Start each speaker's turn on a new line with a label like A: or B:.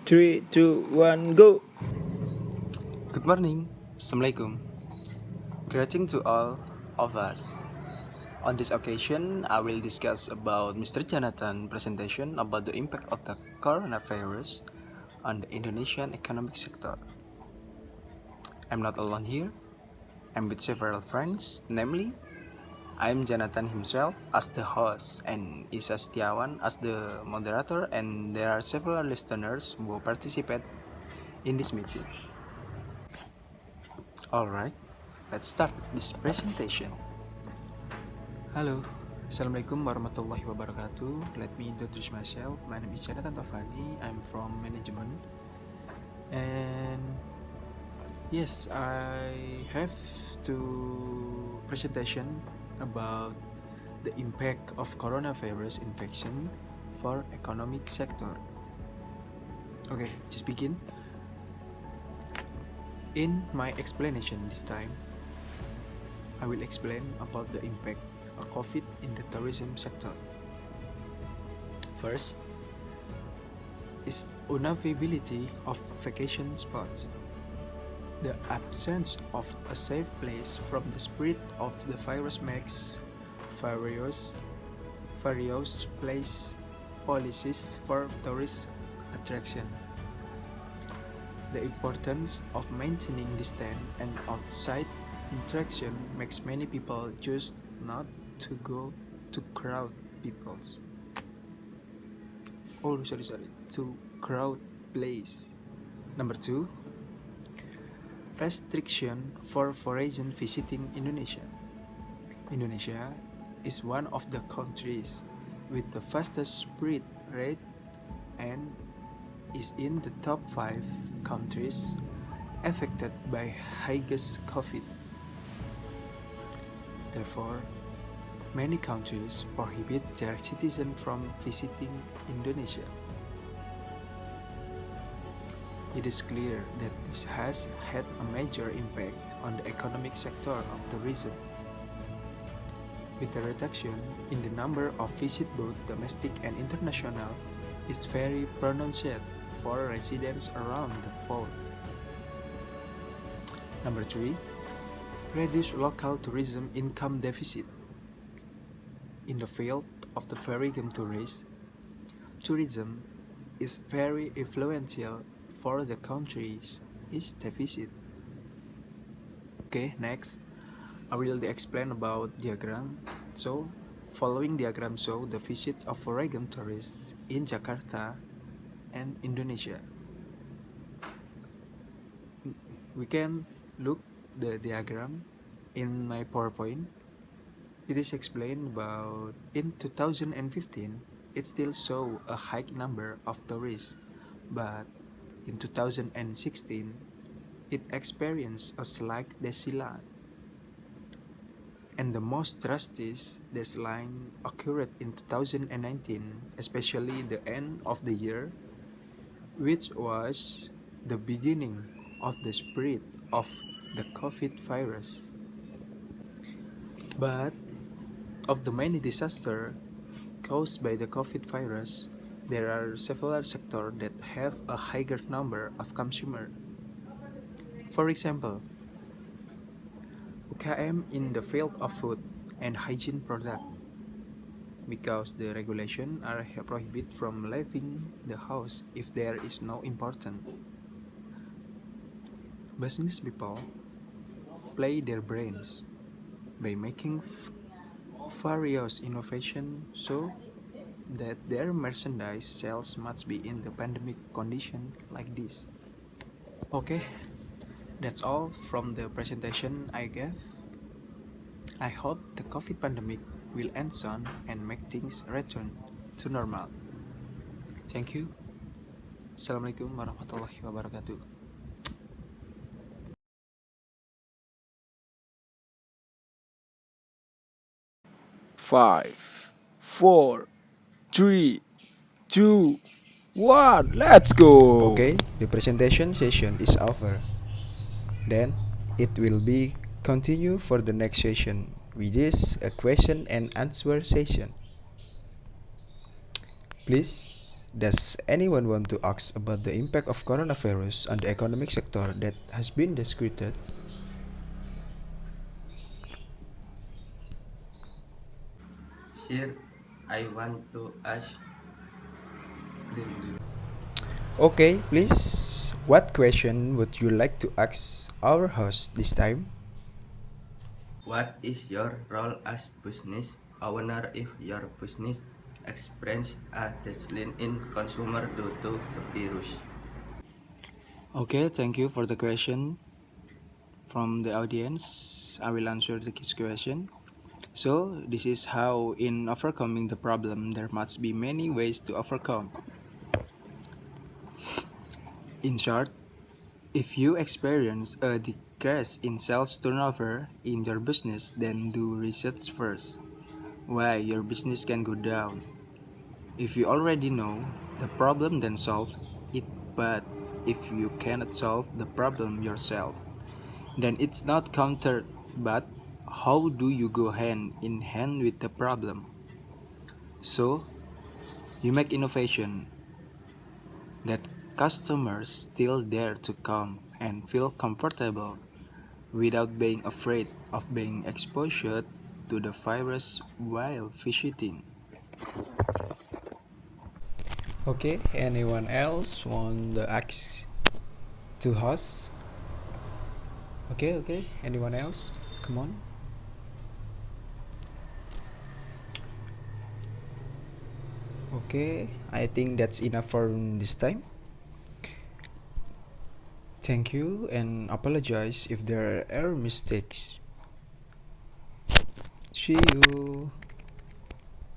A: Three, two, one, go.
B: Good morning, Assalamualaikum. Greeting to all of us. On this occasion, I will discuss about Mr. Janatan presentation about the impact of the coronavirus on the Indonesian economic sector. I'm not alone here. I'm with several friends, namely, I'm Janatan himself as the host and Isa Setiawan as the moderator, and there are several listeners who participate in this meeting. Alright, let's start this presentation. Halo, Assalamualaikum warahmatullahi wabarakatuh. Let me introduce myself. My name is Janatan Taufany. I'm from Manajemen. And yes, I have to presentation about the impact of coronavirus infection for economic sector. Okay, just begin. In my explanation this time, I will explain about the impact of COVID in the tourism sector. First is unavailability of vacation spots. The absence of a safe place from the spread of the virus makes various place policies for tourist attraction. The importance of maintaining distance and outside interaction makes many people choose not to go to crowd peoples. To crowd place. Number 2, restriction for foreign visiting Indonesia. Indonesia is one of the countries with the fastest spread rate and is in the top 5 countries affected by highest COVID. Therefore, many countries prohibit their citizens from visiting Indonesia. It is clear that this has had a major impact on the economic sector of tourism, with the reduction in the number of visits both domestic and international is very pronounced for residents around the world. Number 3, reduce local tourism income deficit. In the field of the foreign tourism is very influential for the country's deficit. Okay, next, I will explain about diagram. So, following diagram show the visits of foreign tourists in Jakarta and Indonesia. We can look the diagram in my PowerPoint. It is explained about in 2015, it still show a high number of tourists, but in 2016, it experienced a slight decline. And the most drastic decline occurred in 2019, especially the end of the year, which was the beginning of the spread of the COVID virus. But of the many disasters caused by the COVID virus, there are several sectors that have a higher number of consumers. For example, UKM in the field of food and hygiene product, because the regulations are prohibited from leaving the house if there is no important. Business people play their brains by making various innovations so that their merchandise sales must be in the pandemic condition like this. Okay, that's all from the presentation I gave. I hope the COVID pandemic will end soon and make things return to normal. Thank you. Assalamualaikum warahmatullahi wabarakatuh.
A: 5, 4, 3, 2, 1. Let's go.
B: Okay, the presentation session is over. Then it will be continue for the next session, which is a question and answer session. Please
C: Does anyone want to ask about the impact of coronavirus on the economic sector that has been described?
D: Sir, I want to ask clearly.
C: Okay, please. What question would you like to ask our host this time?
D: What is your role as business owner if your business experiences a decline in consumer due to the virus?
B: Okay, thank you for the question from the audience. I will answer this question. So, this is how in overcoming the problem there must be many ways to overcome. In short, if you experience a decrease in sales turnover in your business, then do research first. Why your business can go down. If you already know the problem, then solve it. But if you cannot solve the problem yourself, then it's not countered. But how do you go hand in hand with the problem? So you make innovation that customers still dare to come and feel comfortable without being afraid of being exposed to the virus while visiting.
C: Okay, anyone else want to ask to host? Okay, anyone else? Come on. Okay, I think that's enough for this time. Thank you and apologize if there are error mistakes. See you.